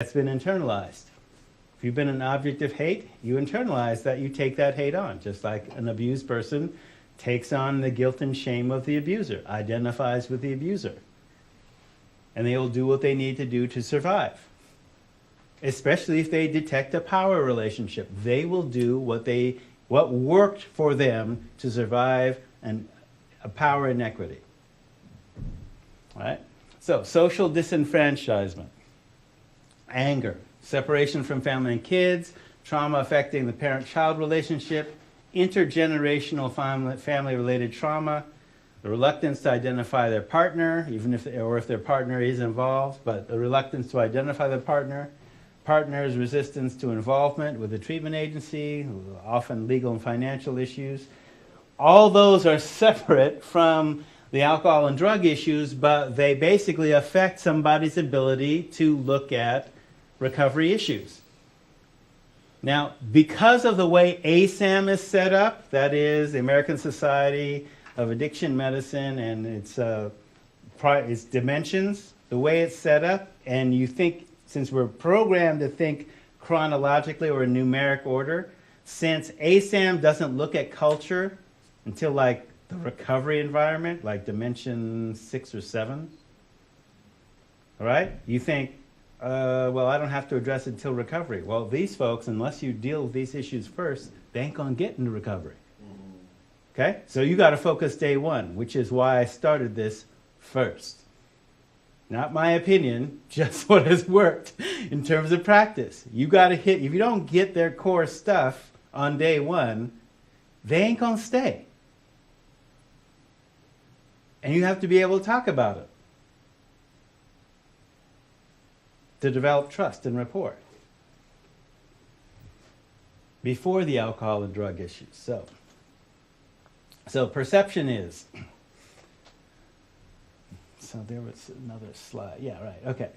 That's been internalized. If you've been an object of hate, you internalize that, you take that hate on, just like an abused person takes on the guilt and shame of the abuser, identifies with the abuser. And they will do what they need to do to survive. Especially if they detect a power relationship. They will do what worked for them to survive a power inequity. All right? So, social disenfranchisement, anger, separation from family and kids, trauma affecting the parent-child relationship, intergenerational family-related trauma, the reluctance to identify their partner, even if their partner is involved, but the reluctance to identify the partner's resistance to involvement with the treatment agency, often legal and financial issues. All those are separate from the alcohol and drug issues, but they basically affect somebody's ability to look at recovery issues. Now, because of the way ASAM is set up, that is the American Society of Addiction Medicine and its dimensions, the way it's set up, and you think, since we're programmed to think chronologically or in numeric order, since ASAM doesn't look at culture until like the recovery environment, like dimension 6 or 7, all right? You think, well, I don't have to address it until recovery. Well, these folks, unless you deal with these issues first, they ain't gonna get into recovery. Okay? So you gotta focus day one, which is why I started this first. Not my opinion, just what has worked in terms of practice. You gotta hit, if you don't get their core stuff on day one, they ain't gonna stay. And you have to be able to talk about it to develop trust and rapport before the alcohol and drug issues. So perception is, so there was another slide. Yeah, right, okay.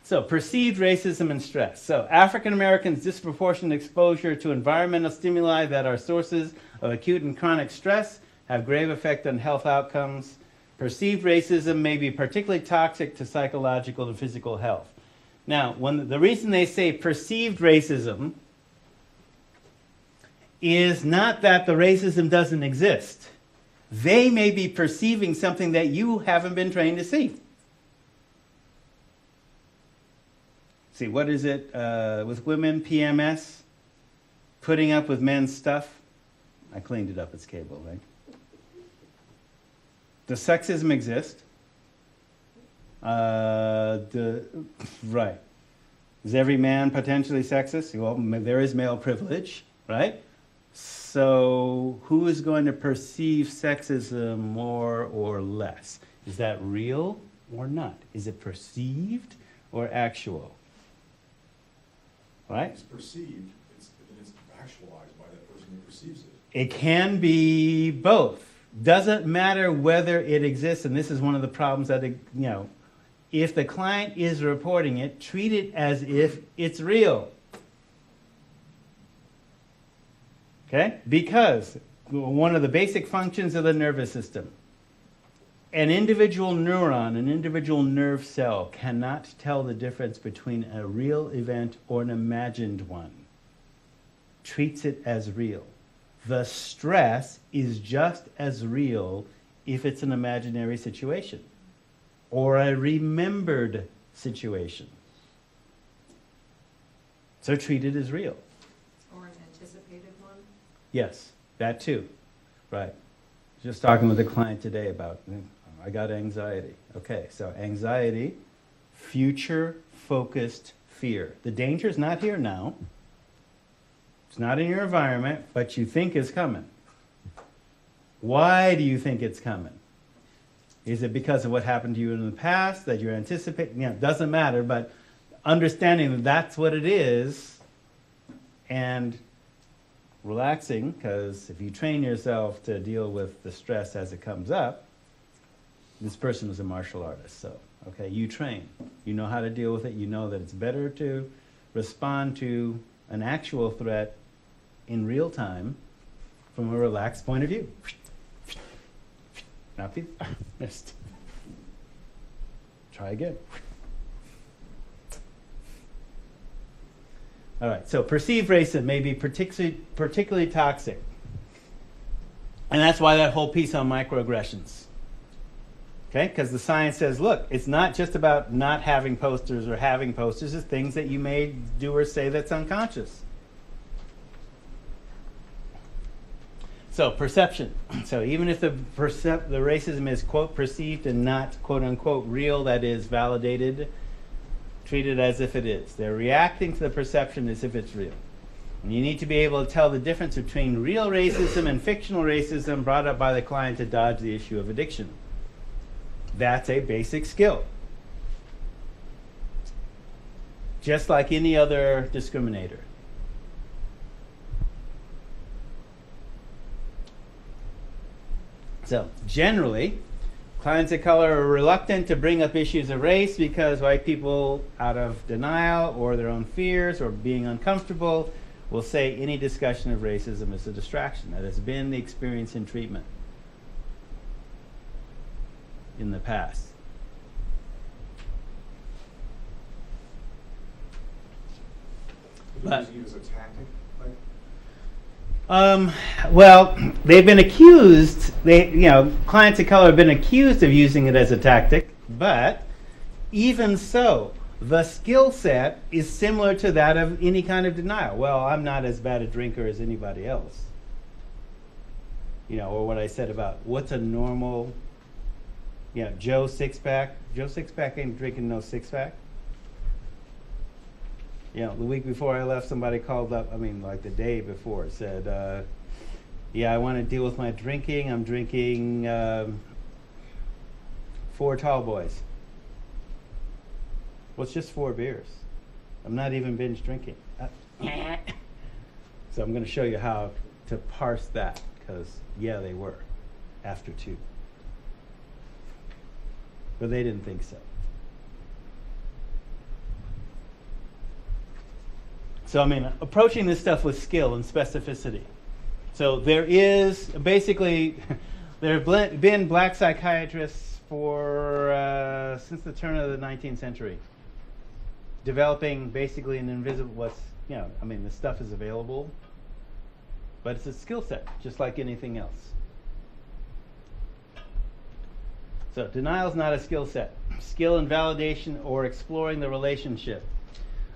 So perceived racism and stress. So African Americans' disproportionate exposure to environmental stimuli that are sources of acute and chronic stress have grave effect on health outcomes. Perceived racism may be particularly toxic to psychological and physical health. Now, the reason they say perceived racism is not that the racism doesn't exist. They may be perceiving something that you haven't been trained to see. See, what is it with women, PMS? Putting up with men's stuff? I cleaned it up, it's cable, right? Does sexism exist? Right. Is every man potentially sexist? Well, there is male privilege, right? So who is going to perceive sexism more or less? Is that real or not? Is it perceived or actual? Right? It's perceived, it's actualized by that person who perceives it. It can be both. Doesn't matter whether it exists, and this is one of the problems that, if the client is reporting it, treat it as if it's real. Okay? Because one of the basic functions of the nervous system, an individual neuron, an individual nerve cell cannot tell the difference between a real event or an imagined one. Treats it as real. The stress is just as real if it's an imaginary situation or a remembered situation. So treat it as real. Or an anticipated one? Yes, that too. Right. Just talking with a client today about, I got anxiety. Okay, so anxiety, future-focused fear. The danger is not here now. It's not in your environment, but you think it's coming. Why do you think it's coming? Is it because of what happened to you in the past that you're anticipating? It doesn't matter, but understanding that that's what it is and relaxing, because if you train yourself to deal with the stress as it comes up, this person was a martial artist, so, okay, you train. You know how to deal with it. You know that it's better to respond to an actual threat in real time from a relaxed point of view. Not be missed. Try again. All right, so perceived racism may be particularly toxic. And that's why that whole piece on microaggressions. Okay, because the science says, look, it's not just about not having posters or having posters, it's things that you may do or say that's unconscious. So perception. So even if the racism is, quote, perceived and not, quote unquote, real, that is validated, treat it as if it is. They're reacting to the perception as if it's real. And you need to be able to tell the difference between real racism and fictional racism brought up by the client to dodge the issue of addiction. That's a basic skill. Just like any other discriminator. So generally, clients of color are reluctant to bring up issues of race because white people, out of denial or their own fears or being uncomfortable, will say any discussion of racism is a distraction. That has been the experience in treatment in the past. But use it as a tactic, like? Well, they've been accused, clients of color have been accused of using it as a tactic, but even so, the skill set is similar to that of any kind of denial. Well, I'm not as bad a drinker as anybody else. Or what I said about what's a normal, Joe Six-Pack. Joe Six-Pack ain't drinking no six-pack. The week before I left, somebody called up, like the day before, said, I want to deal with my drinking. I'm drinking 4 tall boys. Well, it's just 4 beers. I'm not even binge drinking. So I'm going to show you how to parse that, because, they were after 2. But they didn't think so. So, approaching this stuff with skill and specificity. So there is, basically, there have been black psychiatrists for, since the turn of the 19th century, developing basically an invisible, the stuff is available, but it's a skill set, just like anything else. So denial is not a skill set. Skill and validation or exploring the relationship.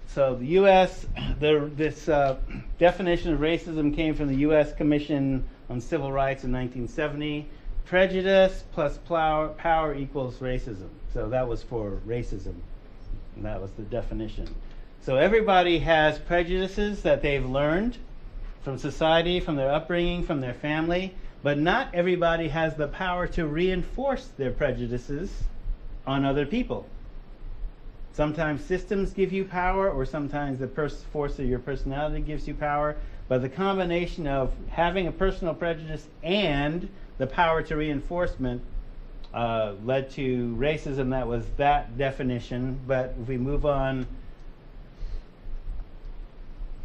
So the U.S., this definition of racism came from the U.S. Commission on Civil Rights in 1970. Prejudice plus power equals racism. So that was for racism. And that was the definition. So everybody has prejudices that they've learned from society, from their upbringing, from their family. But not everybody has the power to reinforce their prejudices on other people. Sometimes systems give you power, or sometimes the force of your personality gives you power. But the combination of having a personal prejudice and the power to reinforcement led to racism. That was that definition. But if we move on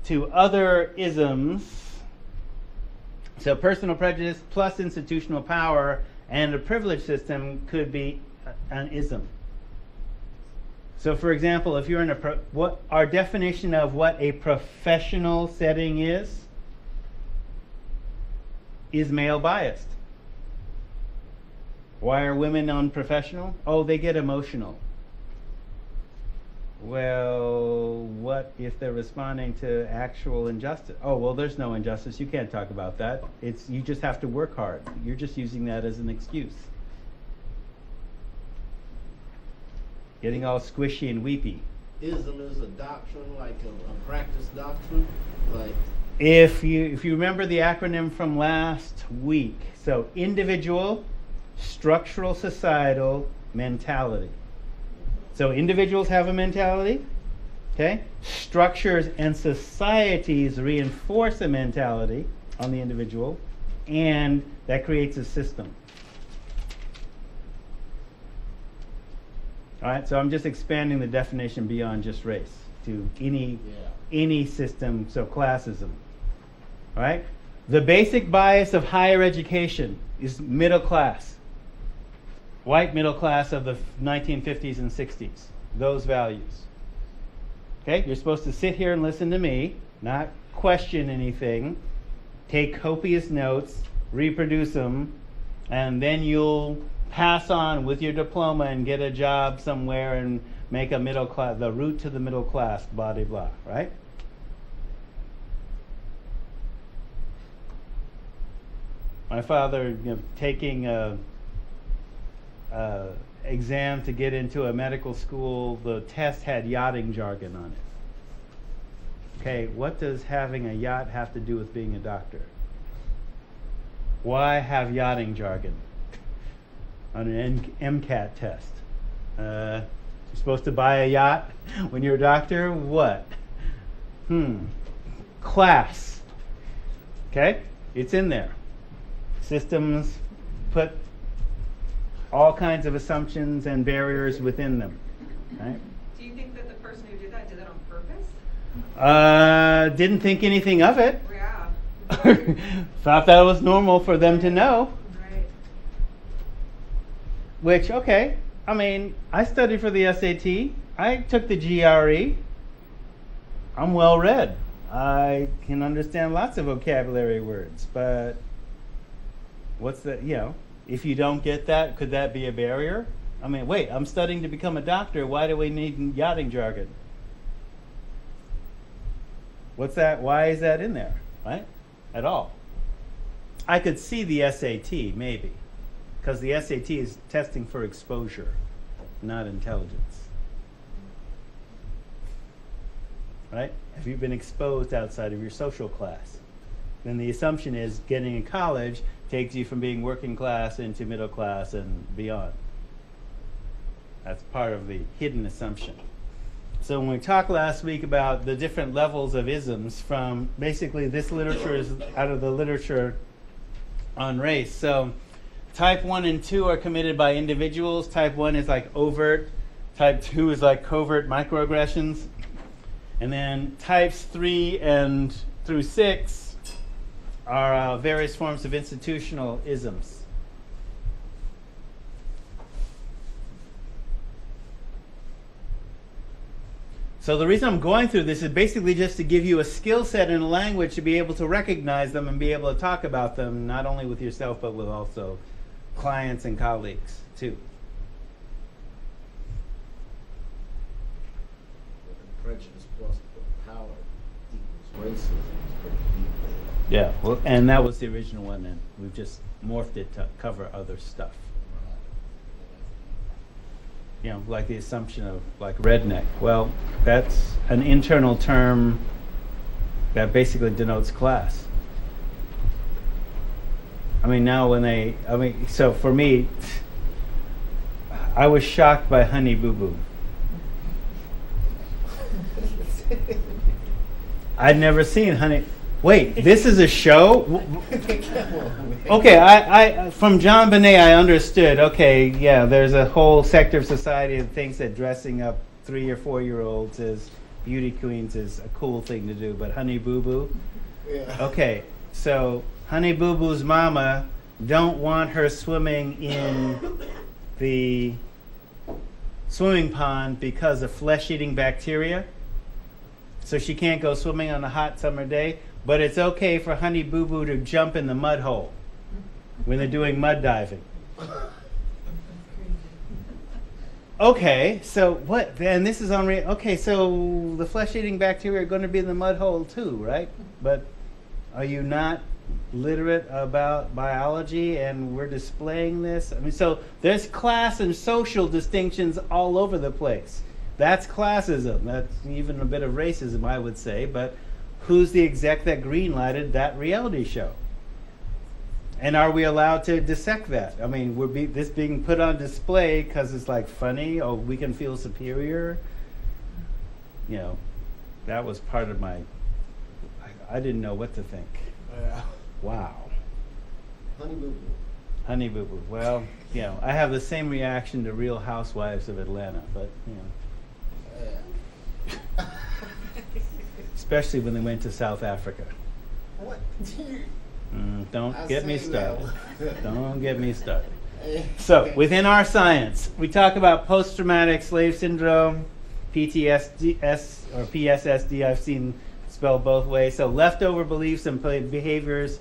to other isms, so personal prejudice plus institutional power and a privilege system could be an ism. So, for example, if you're in what our definition of what a professional setting is male biased. Why are women unprofessional? Oh, they get emotional. Well, what if they're responding to actual injustice? Oh, well, there's no injustice. You can't talk about that. You just have to work hard. You're just using that as an excuse. Getting all squishy and weepy. Ism is a doctrine, like a practice doctrine, like. If you remember the acronym from last week, so individual, structural, societal, mentality. So individuals have a mentality, okay? Structures and societies reinforce a mentality on the individual, and that creates a system. All right, so I'm just expanding the definition beyond just race to any system, so classism. All right? The basic bias of higher education is middle class. White middle class of the 1950s and 60s. Those values. Okay, you're supposed to sit here and listen to me, not question anything, take copious notes, reproduce them, and then you'll pass on with your diploma and get a job somewhere and make a middle class, the route to the middle class, blah, blah, blah, right? My father, taking a exam to get into a medical school, the test had yachting jargon on it. Okay, what does having a yacht have to do with being a doctor? Why have yachting jargon on an MCAT test? You're supposed to buy a yacht when you're a doctor? What? Class. Okay, it's in there. Systems put all kinds of assumptions and barriers within them. Right? Do you think that the person who did that on purpose? Didn't think anything of it. Yeah. Thought that was normal for them to know. Right. Which, okay, I mean, I studied for the SAT. I took the GRE. I'm well read. I can understand lots of vocabulary words, but what's the, if you don't get that, could that be a barrier? I mean, wait, I'm studying to become a doctor. Why do we need yachting jargon? What's that? Why is that in there, right? At all. I could see the SAT, maybe, because the SAT is testing for exposure, not intelligence. Right? Have you been exposed outside of your social class? Then the assumption is getting in college takes you from being working class into middle class and beyond. That's part of the hidden assumption. So when we talked last week about the different levels of isms, from basically this literature is out of the literature on race. So type 1 and 2 are committed by individuals. Type 1 is like overt. Type 2 is like covert microaggressions. And then types 3 and through 6 are various forms of institutional isms. So the reason I'm going through this is basically just to give you a skill set and a language to be able to recognize them and be able to talk about them, not only with yourself, but with also clients and colleagues, too. Prejudice plus power equals racism. Yeah, well, and that was the original one, and we've just morphed it to cover other stuff. Like the assumption of like redneck. Well, that's an internal term that basically denotes class. I mean, so for me, I was shocked by Honey Boo Boo. I'd never seen Honey. Wait, this is a show? Okay, I from John Bonet I understood, okay, yeah, there's a whole sector of society that thinks that dressing up 3 or 4-year-olds as beauty queens is a cool thing to do, but Honey Boo Boo? Yeah. Okay, so Honey Boo Boo's mama don't want her swimming in the swimming pond because of flesh-eating bacteria. So she can't go swimming on a hot summer day. But it's okay for Honey Boo Boo to jump in the mud hole when they're doing mud diving. Okay, so what? And this is on. Okay, so the flesh-eating bacteria are going to be in the mud hole too, right? But are you not literate about biology? And we're displaying this. I mean, so there's class and social distinctions all over the place. That's classism. That's even a bit of racism, I would say. But who's the exec that green-lighted that reality show? And are we allowed to dissect that? I mean, this being put on display because it's like funny, or we can feel superior? That was part of my, I didn't know what to think. Yeah. Wow. Honey Boo Boo. Honey Boo Boo. Well, I have the same reaction to Real Housewives of Atlanta, but, Yeah. especially when they went to South Africa. What? Don't I get me seen started. that. Don't get me started. So, within our science, we talk about post-traumatic slave syndrome, PTSD or PSSD I've seen spelled both ways. So leftover beliefs and behaviors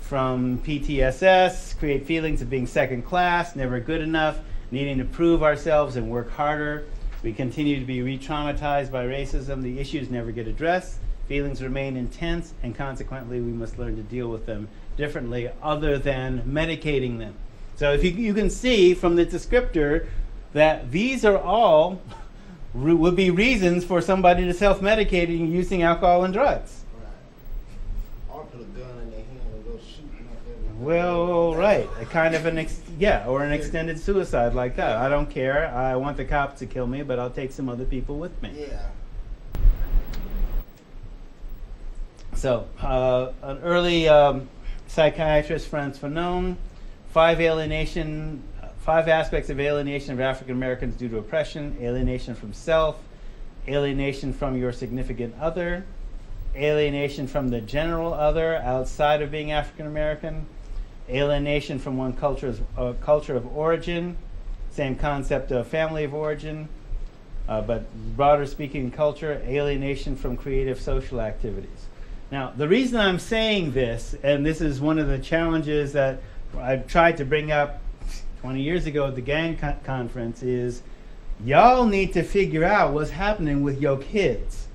from PTSS create feelings of being second class, never good enough, needing to prove ourselves and work harder. We continue to be re-traumatized by racism. The issues never get addressed. Feelings remain intense, and consequently we must learn to deal with them differently other than medicating them. So if you can see from the descriptor that these are all would be reasons for somebody to self-medicate using alcohol and drugs. Right. Or put a gun in their hand and go shooting up everything. Well, right. A kind of or an extended suicide like that. I don't care. I want the cops to kill me, but I'll take some other people with me. Yeah. So, an early psychiatrist, Franz Fanon, 5 aspects of alienation of African Americans due to oppression: alienation from self, alienation from your significant other, alienation from the general other outside of being African American, alienation from one culture of origin, same concept of family of origin, but broader speaking culture, alienation from creative social activities. Now, the reason I'm saying this, and this is one of the challenges that I tried to bring up 20 years ago at the gang conference, is y'all need to figure out what's happening with your kids.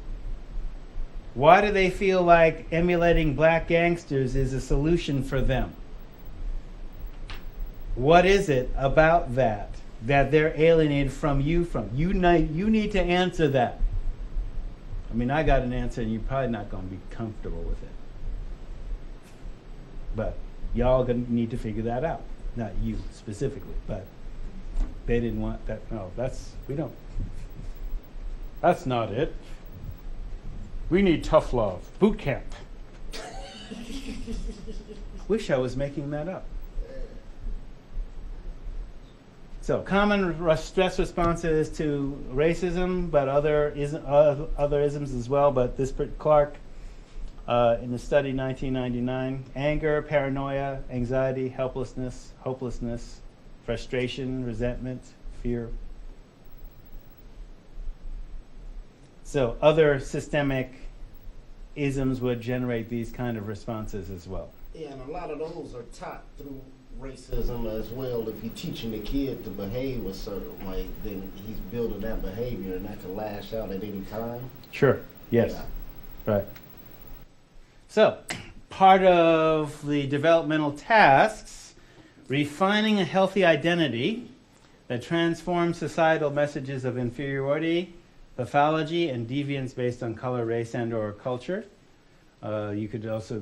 Why do they feel like emulating black gangsters is a solution for them? What is it about that they're alienated from you from? You need to answer that. I mean, I got an answer, and you're probably not going to be comfortable with it. But y'all going to need to figure that out. Not you specifically, but they didn't want that. No, that's not it. We need tough love. Boot camp. Wish I was making that up. So, common stress responses to racism, but other isms as well. But this Clark, in the study 1999, anger, paranoia, anxiety, helplessness, hopelessness, frustration, resentment, fear. So, other systemic isms would generate these kind of responses as well. Yeah, and a lot of those are taught through racism as well. If you're teaching the kid to behave a certain way, then he's building that behavior, and that can lash out at any time. Sure. Yes. Yeah. Right. So, part of the developmental tasks, refining a healthy identity that transforms societal messages of inferiority, pathology, and deviance based on color, race, and/or culture. You could also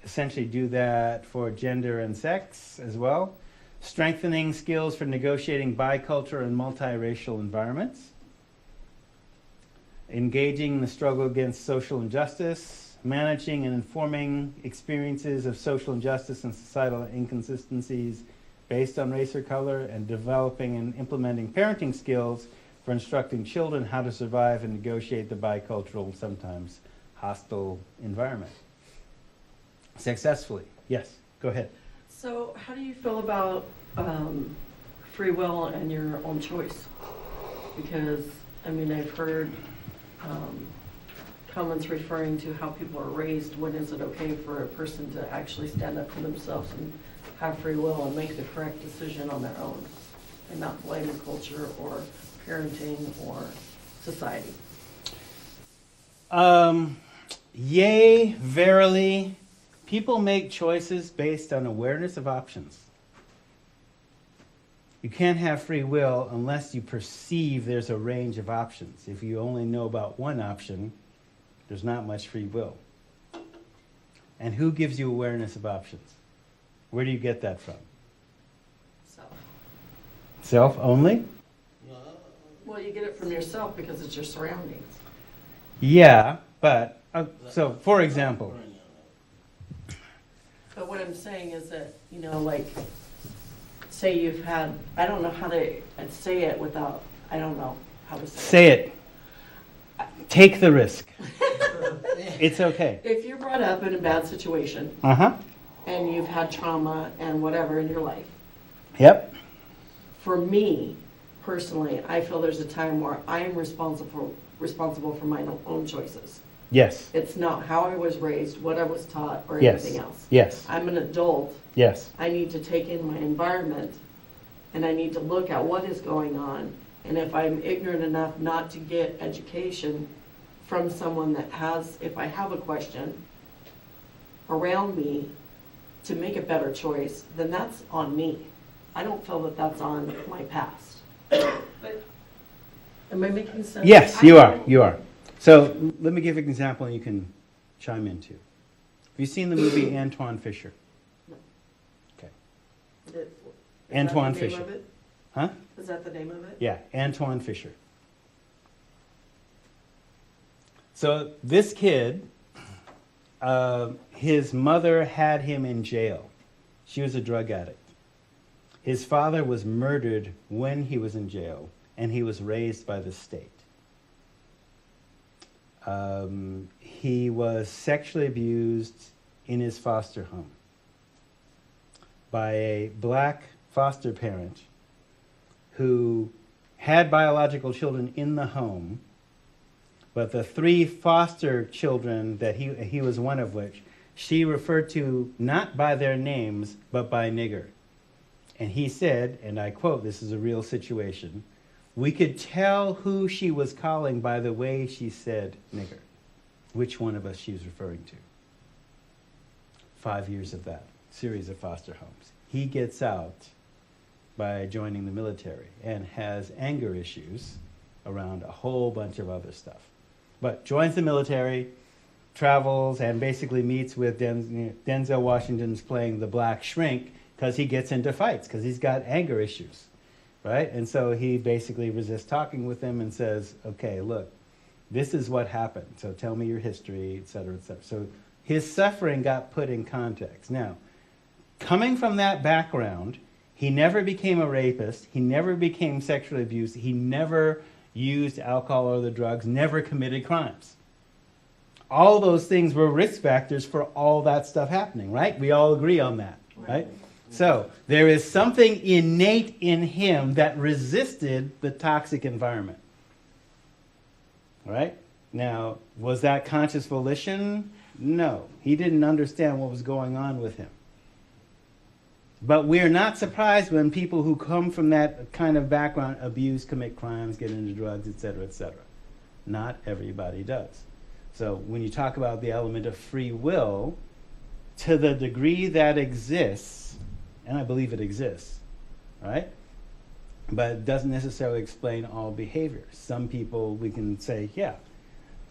essentially do that for gender and sex as well. Strengthening skills for negotiating bicultural and multiracial environments. Engaging the struggle against social injustice. Managing and informing experiences of social injustice and societal inconsistencies based on race or color, and developing and implementing parenting skills for instructing children how to survive and negotiate the bicultural, sometimes hostile environment successfully. Yes, go ahead. So how do you feel about free will and your own choice? Because, I mean, I've heard comments referring to how people are raised. When is it okay for a person to actually stand up for themselves and have free will and make the correct decision on their own and not blame culture or parenting or society? Yea, verily. People make choices based on awareness of options. You can't have free will unless you perceive there's a range of options. If you only know about one option, there's not much free will. And who gives you awareness of options? Where do you get that from? Self. Self only? Well, you get it from yourself because it's your surroundings. Yeah, but, so for example. But what I'm saying is that, you know, like, say you've had, I don't know how to say it without, I don't know how to say it. Say it. Take the risk. It's okay. If you're brought up in a bad situation and you've had trauma and whatever in your life, Yep. for me personally, I feel there's a time where I am responsible for my own choices. Yes. It's not how I was raised, what I was taught, or Yes. anything else. Yes. I'm an adult. Yes. I need to take in my environment, and I need to look at what is going on. And if I'm ignorant enough not to get education from someone that has, if I have a question around me to make a better choice, then that's on me. I don't feel that that's on my past. But Am I making sense? Yes, you are. You are. So let me give you an example and you can chime in too. Have you seen the movie Antoine Fisher? No. Okay. Is Antoine that the name Fisher. of it? Huh? Is that the name of it? Yeah, Antoine Fisher. So this kid, his mother had him in jail. She was a drug addict. His father was murdered when he was in jail, and he was raised by the state. He was sexually abused in his foster home by a black foster parent who had biological children in the home, but the 3 foster children that he was one of which, she referred to not by their names, but by nigger. And he said, and I quote, this is a real situation, "We could tell who she was calling by the way she said nigger," which one of us she was referring to. 5 years of that, series of foster homes. He gets out by joining the military and has anger issues around a whole bunch of other stuff. But joins the military, travels, and basically meets with Denzel Washington's playing the black shrink because he gets into fights because he's got anger issues, right? And so he basically resists talking with him and says, okay, look, this is what happened. So tell me your history, et cetera, et cetera. So his suffering got put in context. Now, coming from that background, he never became a rapist. He never became sexually abused. He never used alcohol or other drugs, never committed crimes. All those things were risk factors for all that stuff happening, right? We all agree on that, right? So there is something innate in him that resisted the toxic environment. All right? Now, was that conscious volition? No. He didn't understand what was going on with him. But we're not surprised when people who come from that kind of background abuse, commit crimes, get into drugs, et cetera, et cetera. Not everybody does. So when you talk about the element of free will, to the degree that exists, and I believe it exists, right? But it doesn't necessarily explain all behavior. Some people, we can say, yeah,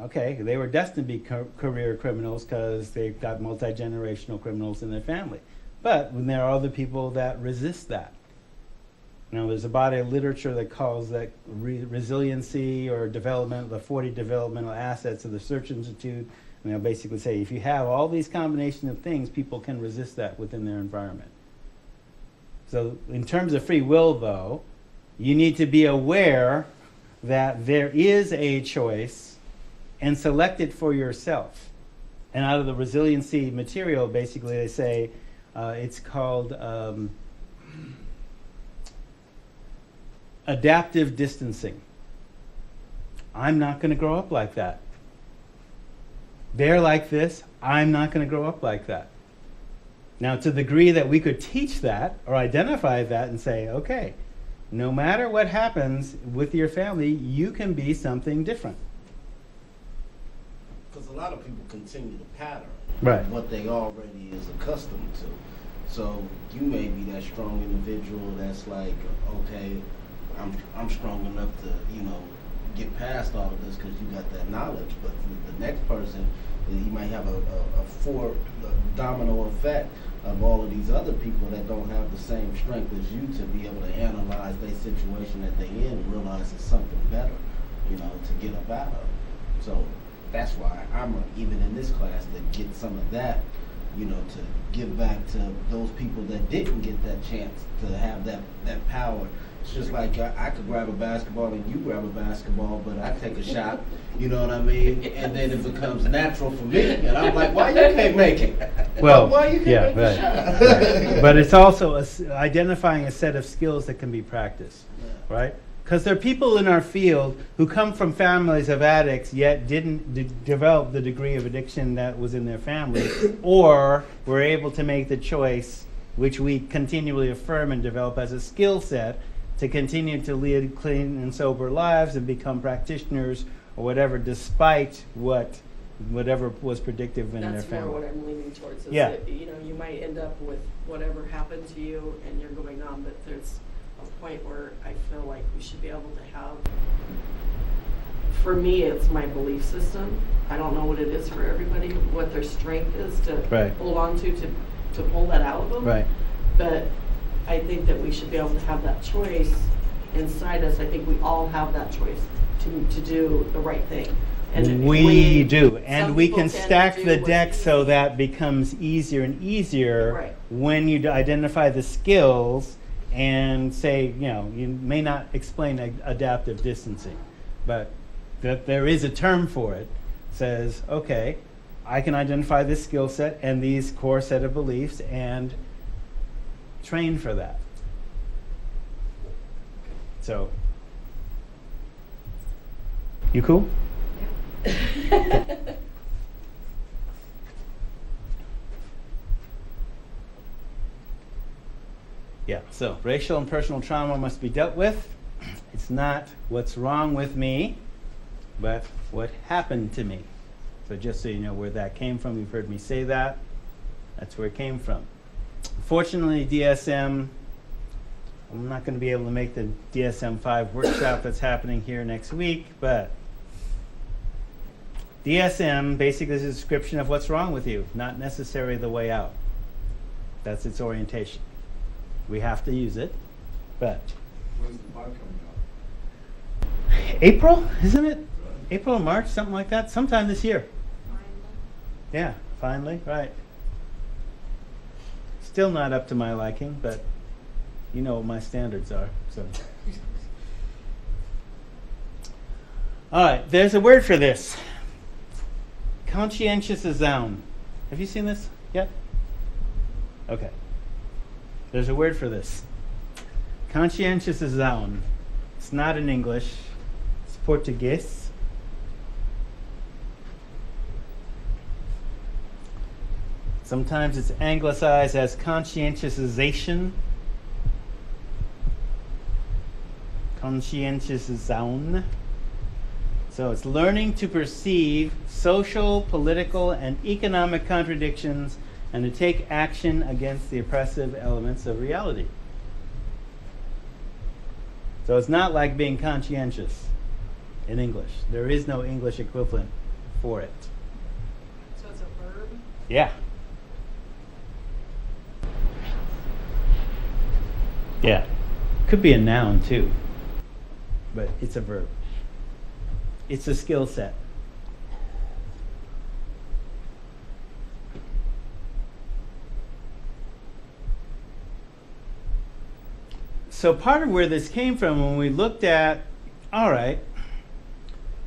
okay, they were destined to be career criminals because they've got multi-generational criminals in their family. But when there are other people that resist that. Now, there's a body of literature that calls that resiliency or development, the 40 developmental assets of the Search Institute. And they'll basically say if you have all these combinations of things, people can resist that within their environment. So in terms of free will, though, you need to be aware that there is a choice and select it for yourself. And out of the resiliency material, basically they say, it's called adaptive distancing. I'm not going to grow up like that. They're like this. I'm not going to grow up like that. Now, to the degree that we could teach that or identify that and say, okay, no matter what happens with your family, you can be something different. Because a lot of people continue the pattern Right. of what they already is accustomed to. So you may be that strong individual that's like, okay, I'm strong enough to, get past all of this because you got that knowledge. But the next person, he might have a domino effect of all of these other people that don't have the same strength as you to be able to analyze their situation that they're in and realize it's something better, to get up out of. So that's why I'm even in this class to get some of that, to give back to those people that didn't get that chance to have that power. It's just like I could grab a basketball and you grab a basketball, but I take a shot, you know what I mean? And then it becomes natural for me, and I'm like, why you can't make it? Well, why you can't make right, the shot? right. But it's also identifying a set of skills that can be practiced, right? Because there are people in our field who come from families of addicts yet didn't develop the degree of addiction that was in their family, or were able to make the choice, which we continually affirm and develop as a skill set, to continue to lead clean and sober lives and become practitioners or whatever, despite whatever was predictive in their That's more family. what I'm leaning towards. Is Yeah. that, you know, you might end up with whatever happened to you and you're going on, but there's a point where I feel like we should be able to have, for me, it's my belief system. I don't know what it is for everybody, what their strength is to Right. hold on to pull that out of them. Right. But I think that we should be able to have that choice inside us. I think we all have that choice to do the right thing. And We do, and some we people can tend to stack do the what's deck so easy. that becomes easier and easier Right. when you identify the skills and say, you know, you may not explain adaptive distancing, but that there is a term for it. Says, okay, I can identify this skill set and these core set of beliefs and train for that. So, you cool? Yeah, so racial and personal trauma must be dealt with. It's not what's wrong with me, but what happened to me. So just so you know where that came from, you've heard me say that. That's where it came from. Fortunately, DSM, I'm not going to be able to make the DSM-5 workshop that's happening here next week, but DSM basically is a description of what's wrong with you, not necessarily the way out. That's its orientation. We have to use it, but When's the 5 coming out? April, isn't it? April or March, something like that, sometime this year. Yeah, finally, right. Still not up to my liking, but you know what my standards are, so. All right, there's a word for this. Conscientiousism. Have you seen this yet? Okay. There's a word for this. Conscientiousism. It's not in English. It's Portuguese. Sometimes it's anglicized as conscientiousization. Conscientiousism. So it's learning to perceive social, political, and economic contradictions and to take action against the oppressive elements of reality. So it's not like being conscientious in English. There is no English equivalent for it. So it's a verb? Yeah. Yeah. Could be a noun too, but it's a verb. It's a skill set. So part of where this came from when we looked at, all right,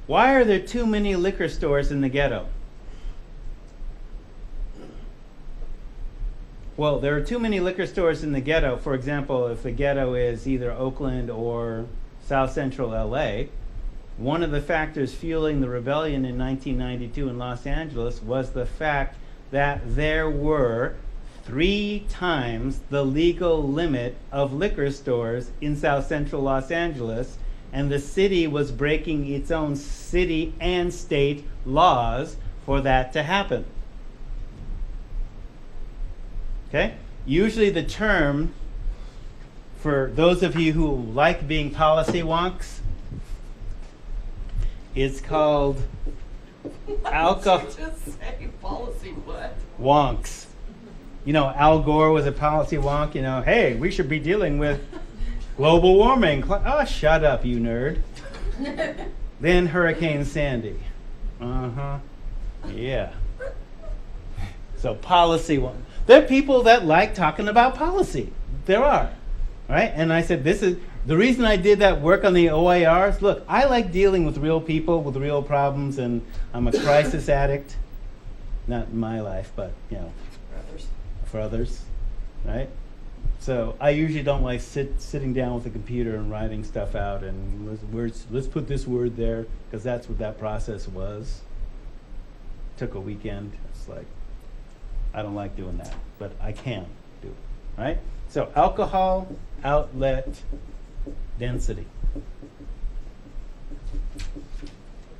why are there too many liquor stores in the ghetto? Well, there are too many liquor stores in the ghetto. For example, if the ghetto is either Oakland or South Central LA, one of the factors fueling the rebellion in 1992 in Los Angeles was the fact that there were 3 times the legal limit of liquor stores in South Central Los Angeles, and the city was breaking its own city and state laws for that to happen. Okay? Usually the term, for those of you who like being policy wonks, it's called alcohol Just say policy what? wonks. You know, Al Gore was a policy wonk, you know, hey, we should be dealing with global warming. Oh, shut up, you nerd. Then Hurricane Sandy. Uh-huh. Yeah. So policy wonk. There are people that like talking about policy. There are. Right? And I said, this is the reason I did that work on the OIRs. Look, I like dealing with real people with real problems, and I'm a crisis addict. Not in my life, but, you know, Brothers. for others, right? So I usually don't like sitting down with a computer and writing stuff out and let's put this word there, because that's what that process was. Took a weekend. It's like, I don't like doing that, but I can do it, right? So alcohol, outlet, density.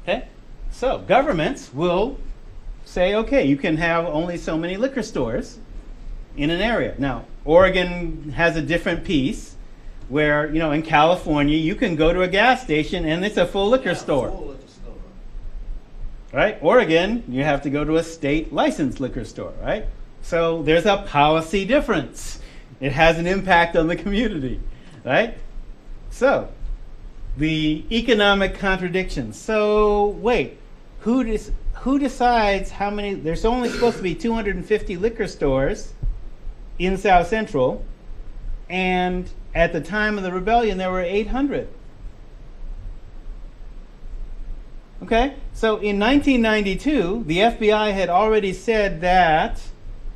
Okay? So governments will say, okay, you can have only so many liquor stores in an area. Now, Oregon has a different piece where, in California, you can go to a gas station and it's a full liquor store. Full liquor store. Right? Oregon, you have to go to a state licensed liquor store, right? So there's a policy difference. It has an impact on the community, right? So, the economic contradictions. So, wait, who decides how many? There's only supposed to be 250 liquor stores in South Central, and at the time of the rebellion, there were 800. Okay, so in 1992, the FBI had already said that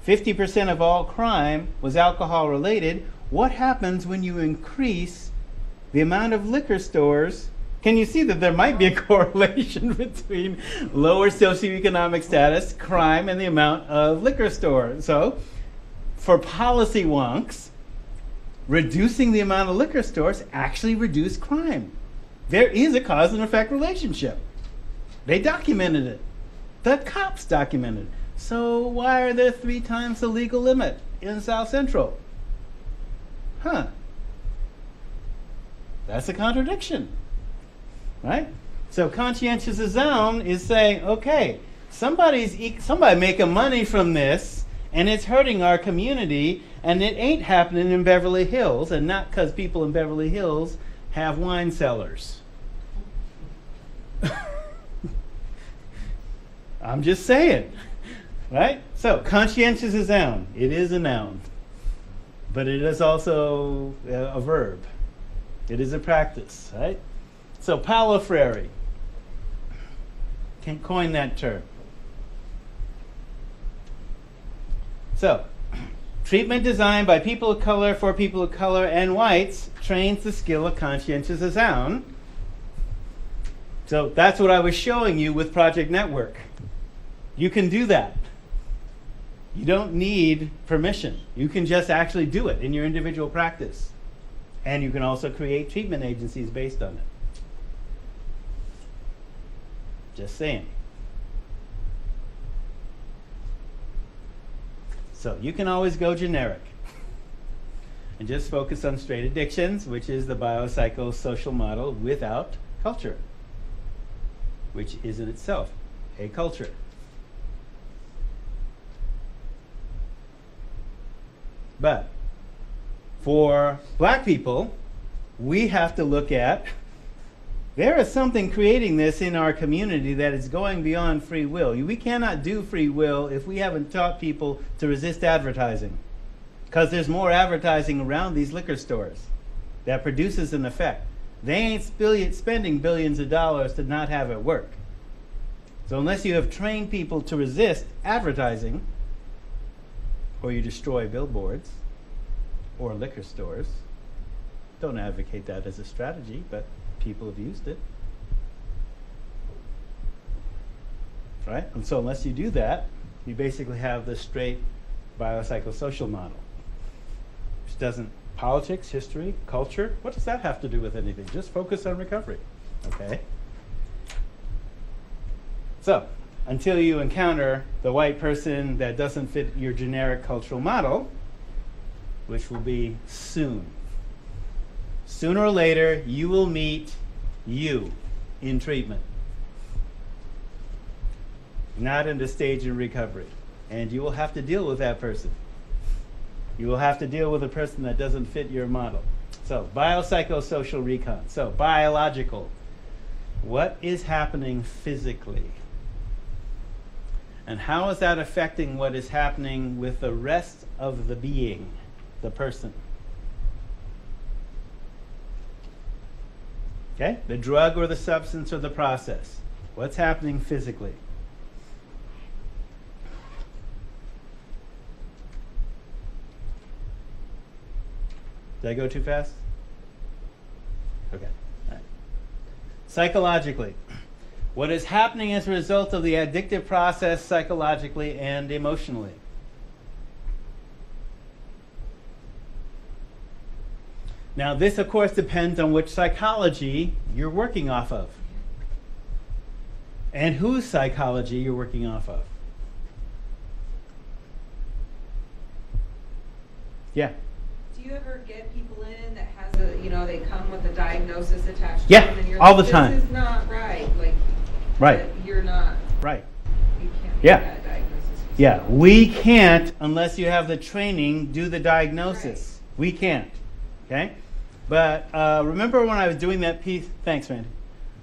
50% of all crime was alcohol related. What happens when you increase the amount of liquor stores? Can you see that there might be a correlation between lower socioeconomic status, crime, and the amount of liquor stores? So, for policy wonks, reducing the amount of liquor stores actually reduced crime. There is a cause and effect relationship. They documented it. The cops documented it. So why are there 3 times the legal limit in South Central? Huh. That's a contradiction, right? So conscientious zone is saying, okay, somebody making money from this, and it's hurting our community, and it ain't happening in Beverly Hills, and not because people in Beverly Hills have wine cellars. I'm just saying, right? So conscientious is a noun. It is a noun, but it is also a verb. It is a practice, right? So palafrary, can coin that term. So, treatment designed by people of color for people of color and whites trains the skill of conscientious sound. So that's what I was showing you with Project Network. You can do that. You don't need permission. You can just actually do it in your individual practice. And you can also create treatment agencies based on it. Just saying. So you can always go generic and just focus on straight addictions, which is the biopsychosocial model without culture, which is in itself a culture. But for black people, we have to look at, there is something creating this in our community that is going beyond free will. We cannot do free will if we haven't taught people to resist advertising. Because there's more advertising around these liquor stores that produces an effect. They ain't spending billions of dollars to not have it work. So unless you have trained people to resist advertising, or you destroy billboards or liquor stores, don't advocate that as a strategy, but people have used it. Right? And so unless you do that, you basically have the straight biopsychosocial model, which doesn't, politics, history, culture, what does that have to do with anything? Just focus on recovery. Okay? So, until you encounter the white person that doesn't fit your generic cultural model, which will be soon. Sooner or later, you will meet you in treatment, not in the stage of recovery. And you will have to deal with that person. You will have to deal with a person that doesn't fit your model. So, biopsychosocial recon. So, biological. What is happening physically? And how is that affecting what is happening with the rest of the being, the person? Okay? The drug or the substance or the process. What's happening physically? Did I go too fast? Okay. All right. Psychologically, what is happening as a result of the addictive process psychologically and emotionally? Now, this, of course, depends on which psychology you're working off of and whose psychology you're working off of. Yeah. Do you ever get people in that has a, they come with a diagnosis attached to Yeah, them and you're all like, the time. This is not right. Like, Right. that you're not, Right. you can't Yeah. make that diagnosis. Yeah, yourself. we can't, unless you have the training, do the diagnosis. We can't, okay? But remember when I was doing that piece, thanks, Randy,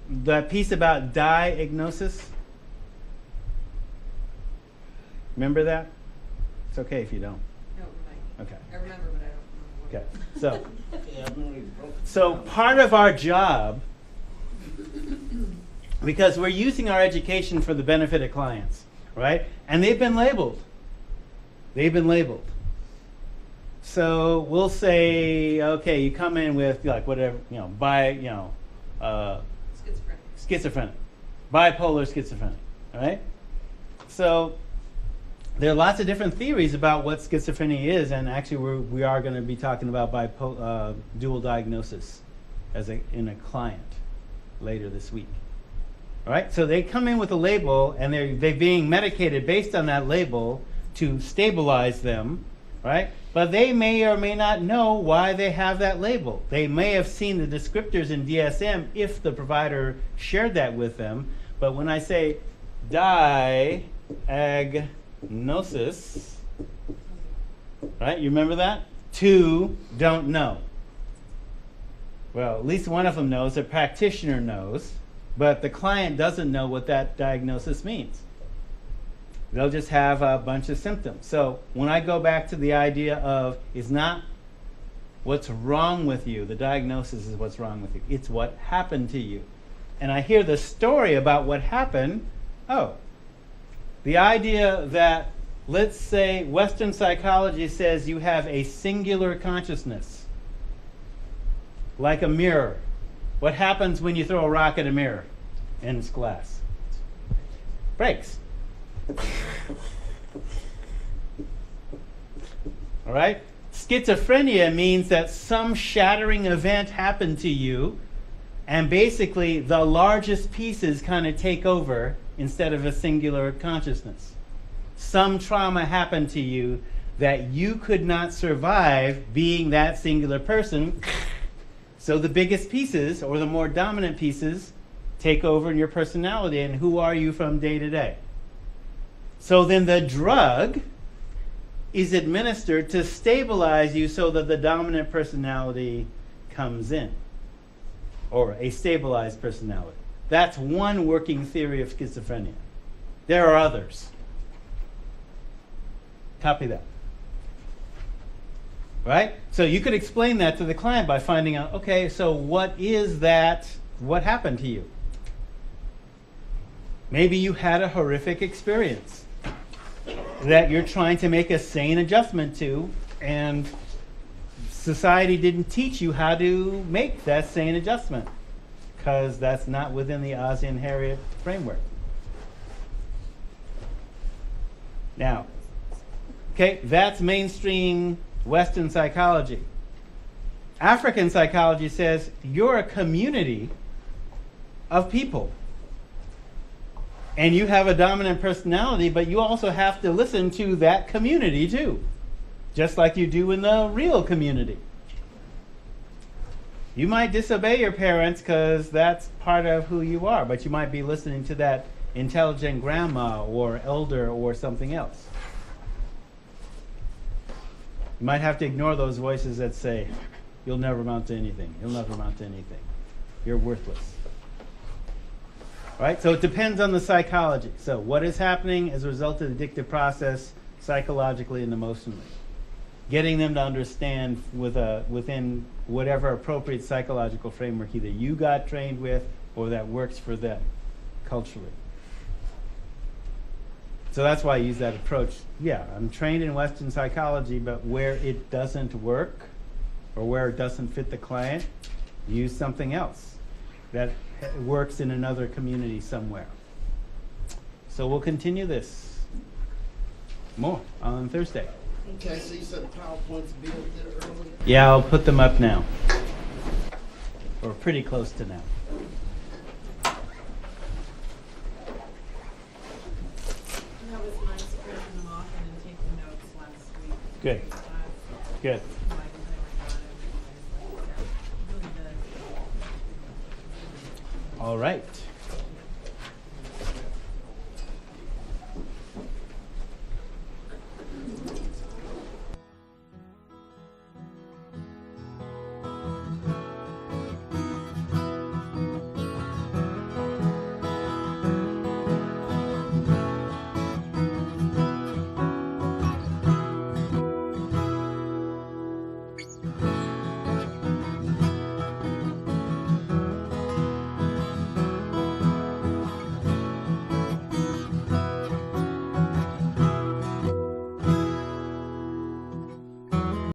that piece about diagnosis? Remember that? It's okay if you don't. No, remind me. Okay. I remember, but I don't remember what. Okay, so, Yeah, I remember you broke it so down. part of our job, because we're using our education for the benefit of clients, right? And they've been labeled. They've been labeled. So we'll say, okay, you come in with like whatever, schizophrenic, bipolar schizophrenic, right? So there are lots of different theories about what schizophrenia is, and actually we are going to be talking about dual diagnosis in a client later this week. All right, so they come in with a label, and they're being medicated based on that label to stabilize them, right? But they may or may not know why they have that label. They may have seen the descriptors in DSM if the provider shared that with them. But when I say diagnosis, right, you remember that? Two, don't know. Well, at least one of them knows, the practitioner knows, but the client doesn't know what that diagnosis means. They'll just have a bunch of symptoms. So when I go back to the idea of it's not what's wrong with you, the diagnosis is what's wrong with you. It's what happened to you. And I hear the story about what happened. Oh, the idea that, let's say, Western psychology says you have a singular consciousness, like a mirror. What happens when you throw a rock at a mirror and it's glass? Breaks. All right? Schizophrenia means that some shattering event happened to you, and basically the largest pieces kind of take over instead of a singular consciousness. Some trauma happened to you that you could not survive being that singular person, so the biggest pieces, or the more dominant pieces, take over in your personality, and who are you from day to day? So then the drug is administered to stabilize you so that the dominant personality comes in, or a stabilized personality. That's one working theory of schizophrenia. There are others. Copy that. Right? So you could explain that to the client by finding out, okay, so what is that? What happened to you? Maybe you had a horrific experience that you're trying to make a sane adjustment to, and society didn't teach you how to make that sane adjustment because that's not within the Ozzie and Harriet framework. Now, okay, that's mainstream Western psychology. African psychology says you're a community of people. And you have a dominant personality, but you also have to listen to that community too, just like you do in the real community. You might disobey your parents because that's part of who you are, but you might be listening to that intelligent grandma or elder or something else. You might have to ignore those voices that say, you'll never amount to anything. You'll never amount to anything. You're worthless. Right? So it depends on the psychology. So what is happening as a result of the addictive process psychologically and emotionally? Getting them to understand within whatever appropriate psychological framework either you got trained with or that works for them culturally. So that's why I use that approach. Yeah, I'm trained in Western psychology, but where it doesn't work, or where it doesn't fit the client, use something else that works in another community somewhere. So we'll continue this more on Thursday. Okay, so you said the PowerPoints be up there early? Yeah, I'll put them up now. Or pretty close to now. That was nice printing them off and then taking notes last week. Good. Good. All right.